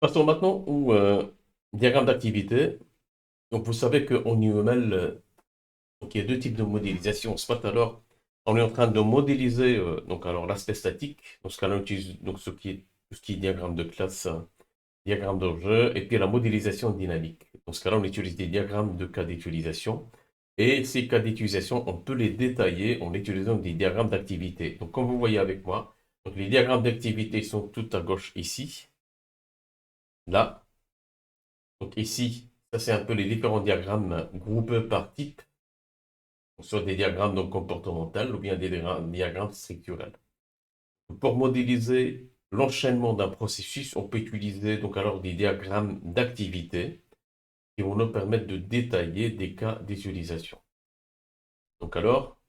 Passons maintenant au diagramme d'activité. Donc, vous savez qu'en UML, donc il y a deux types de modélisation. Soit alors, on est en train de modéliser donc alors l'aspect statique. Dans ce cas-là, on utilise donc tout ce qui est diagramme de classe, diagramme d'objet, et puis la modélisation dynamique. Dans ce cas-là, on utilise des diagrammes de cas d'utilisation. Et ces cas d'utilisation, on peut les détailler en utilisant des diagrammes d'activité. Donc, comme vous voyez avec moi, donc les diagrammes d'activité sont tout à gauche ici, là. Donc ici, ça c'est un peu les différents diagrammes groupés par type, soit des diagrammes donc comportementaux ou bien des diagrammes structurels. Pour modéliser l'enchaînement d'un processus, on peut utiliser donc alors des diagrammes d'activité qui vont nous permettre de détailler des cas d'utilisation. Donc alors,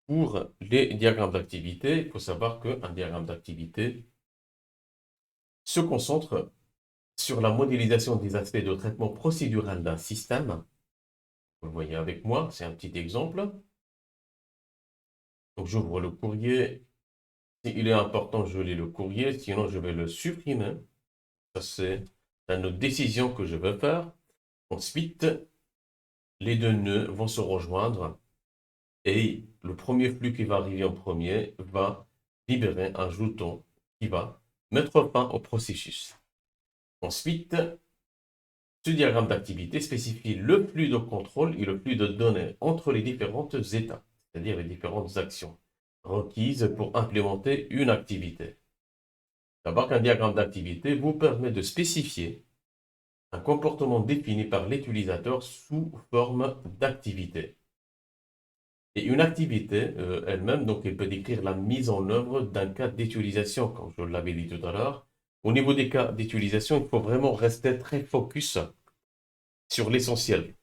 pour les diagrammes d'activité, il faut savoir qu'un diagramme d'activité se concentre sur la modélisation des aspects de traitement procédural d'un système. Vous le voyez avec moi, c'est un petit exemple. Donc j'ouvre le courrier. S'il est important, je lis le courrier, sinon je vais le supprimer. Ça, c'est une décision que je vais faire. Ensuite, les deux nœuds vont se rejoindre et le premier flux qui va arriver en premier va libérer un jeton qui va mettre fin au processus. Ensuite, ce diagramme d'activité spécifie le flux de contrôle et le flux de données entre les différentes étapes, c'est-à-dire les différentes actions requises pour implémenter une activité. D'abord qu'un diagramme d'activité vous permet de spécifier un comportement défini par l'utilisateur sous forme d'activité. Et une activité elle-même, donc elle peut décrire la mise en œuvre d'un cas d'utilisation, comme je l'avais dit tout à l'heure. Au niveau des cas d'utilisation, il faut vraiment rester très focus sur l'essentiel.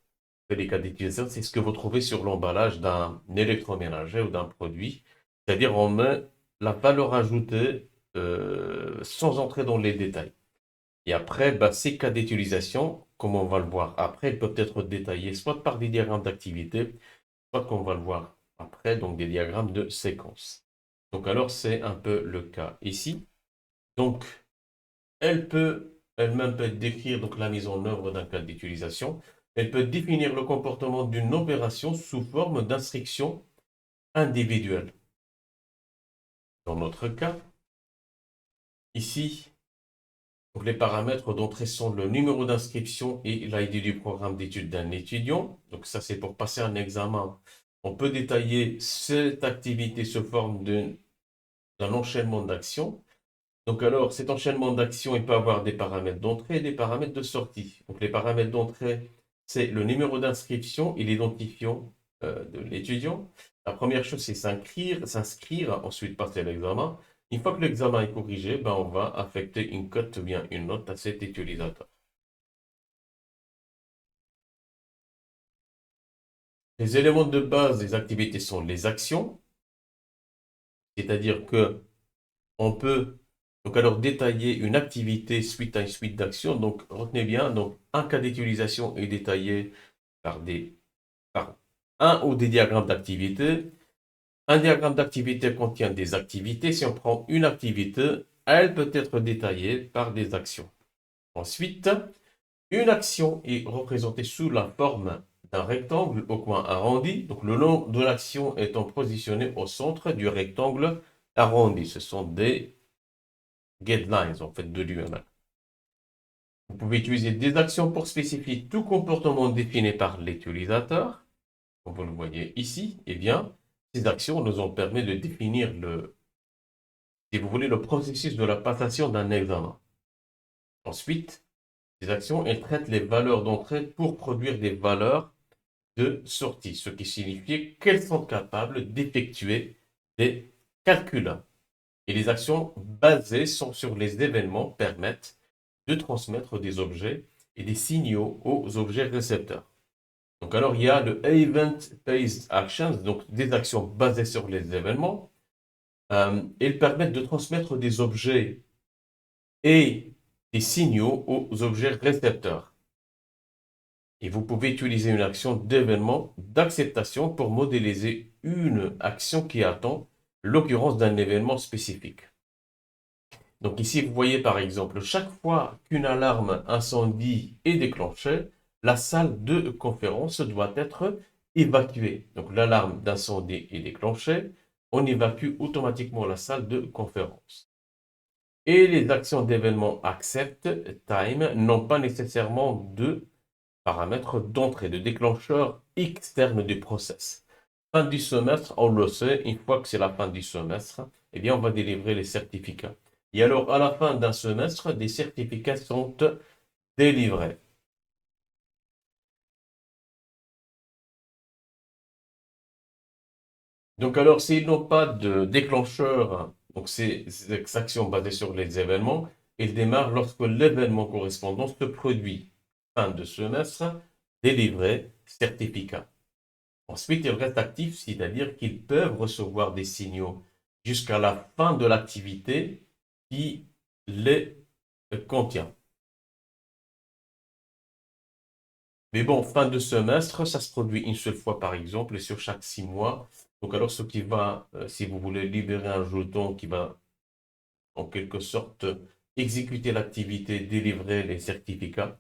Les cas d'utilisation, c'est ce que vous trouvez sur l'emballage d'un électroménager ou d'un produit. C'est-à-dire, on met la valeur ajoutée sans entrer dans les détails. Et après, bah, ces cas d'utilisation, comme on va le voir après, ils peuvent être détaillés soit par des diagrammes d'activité, soit qu'on va le voir après, donc des diagrammes de séquence. Donc alors, c'est un peu le cas ici. Donc, elle-même peut décrire donc, la mise en œuvre d'un cas d'utilisation. Elle peut définir le comportement d'une opération sous forme d'instruction individuelle. Dans notre cas, ici, donc les paramètres d'entrée sont le numéro d'inscription et l'ID du programme d'études d'un étudiant. Donc ça, c'est pour passer un examen. On peut détailler cette activité sous forme d'un enchaînement d'actions. Donc alors, cet enchaînement d'actions, il peut avoir des paramètres d'entrée et des paramètres de sortie. Donc les paramètres d'entrée, c'est le numéro d'inscription et l'identifiant de l'étudiant. La première chose, c'est s'inscrire, ensuite passer l'examen. Une fois que l'examen est corrigé, ben, on va affecter une cote ou bien une note à cet utilisateur. Les éléments de base des activités sont les actions, c'est-à-dire que on peut donc alors détailler une activité suite à une suite d'actions. Donc retenez bien, donc un cas d'utilisation est détaillé par par un ou des diagrammes d'activité. Un diagramme d'activité contient des activités. Si on prend une activité, elle peut être détaillée par des actions. Ensuite, une action est représentée sous la forme d'un rectangle au coin arrondi. Donc le nom de l'action étant positionné au centre du rectangle arrondi. Ce sont des guidelines en fait de l'UML. Vous pouvez utiliser des actions pour spécifier tout comportement défini par l'utilisateur. Comme vous le voyez ici, eh bien, ces actions nous ont permis de définir si vous voulez, le processus de la passation d'un examen. Ensuite, ces actions, elles traitent les valeurs d'entrée pour produire des valeurs de sortie, ce qui signifie qu'elles sont capables d'effectuer des calculs. Et les actions basées sur les événements permettent de transmettre des objets et des signaux aux objets récepteurs. Donc alors il y a le Event-Based Actions, donc des actions basées sur les événements. Elles permettent de transmettre des objets et des signaux aux objets récepteurs. Et vous pouvez utiliser une action d'événement d'acceptation pour modéliser une action qui attend l'occurrence d'un événement spécifique. Donc ici, vous voyez par exemple, chaque fois qu'une alarme incendie est déclenchée, la salle de conférence doit être évacuée. Donc l'alarme d'incendie est déclenchée, on évacue automatiquement la salle de conférence. Et les actions d'événement accept time n'ont pas nécessairement de paramètres d'entrée, de déclencheur externe du process. Fin du semestre, on le sait, une fois que c'est la fin du semestre, eh bien, on va délivrer les certificats. Et alors, à la fin d'un semestre, des certificats sont délivrés. Donc, alors, s'ils n'ont pas de déclencheur, donc ces actions basées sur les événements, ils démarrent lorsque l'événement correspondant se produit. Fin de semestre, délivré, certificat. Ensuite, ils restent actifs, c'est-à-dire qu'ils peuvent recevoir des signaux jusqu'à la fin de l'activité qui les contient. Mais bon, fin de semestre, ça se produit une seule fois par exemple, et sur chaque 6 mois. Donc alors, ce qui va, si vous voulez libérer un jeton qui va en quelque sorte exécuter l'activité, délivrer les certificats,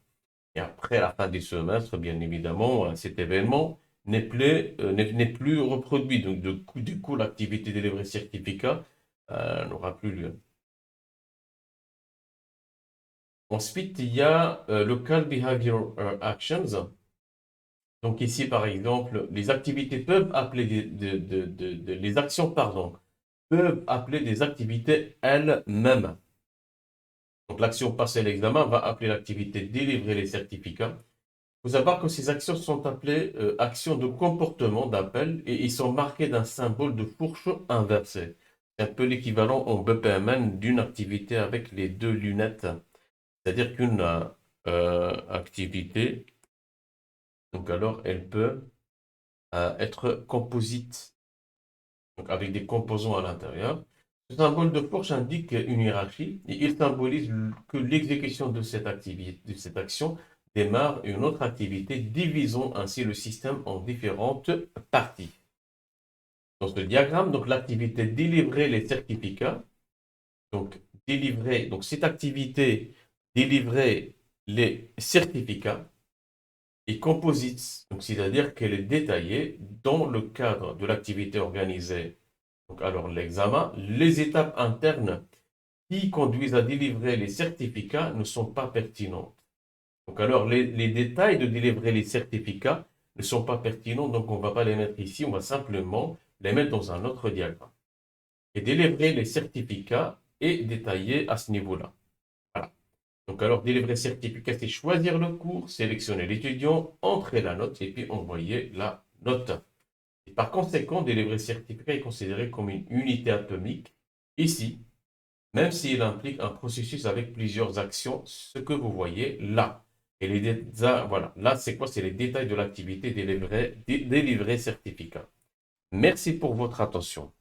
et après la fin du semestre, bien évidemment, cet événement n'est plus reproduit. Donc, du coup, l'activité délivrée certificat n'aura plus lieu. Ensuite, il y a Local Behavior Actions. Donc ici, par exemple, les activités peuvent appeler les actions, pardon, peuvent appeler des activités elles-mêmes. Donc l'action passer l'examen va appeler l'activité délivrer les certificats. Il faut savoir que ces actions sont appelées actions de comportement d'appel et ils sont marqués d'un symbole de fourche inversée. C'est un peu l'équivalent en BPMN d'une activité avec les deux lunettes. C'est-à-dire qu'une activité, donc alors elle peut être composite, donc avec des composants à l'intérieur. Ce symbole de fourche indique une hiérarchie et il symbolise que l'exécution de cette activité, de cette action démarre une autre activité, divisant ainsi le système en différentes parties. Dans ce diagramme, donc l'activité délivrer les certificats, donc cette activité délivrer les certificats est composite, donc c'est-à-dire qu'elle est détaillée dans le cadre de l'activité organisée. Donc alors l'examen, les étapes internes qui conduisent à délivrer les certificats ne sont pas pertinentes. Donc alors les détails de délivrer les certificats ne sont pas pertinents, donc on ne va pas les mettre ici, on va simplement les mettre dans un autre diagramme. Et délivrer les certificats est détaillé à ce niveau-là. Voilà. Donc alors délivrer certificat, c'est choisir le cours, sélectionner l'étudiant, entrer la note et puis envoyer la note. Et par conséquent, délivrer certificat est considéré comme une unité atomique ici, même s'il implique un processus avec plusieurs actions, ce que vous voyez là. Et voilà, là c'est quoi? C'est les détails de l'activité délivrer certificat. Merci pour votre attention.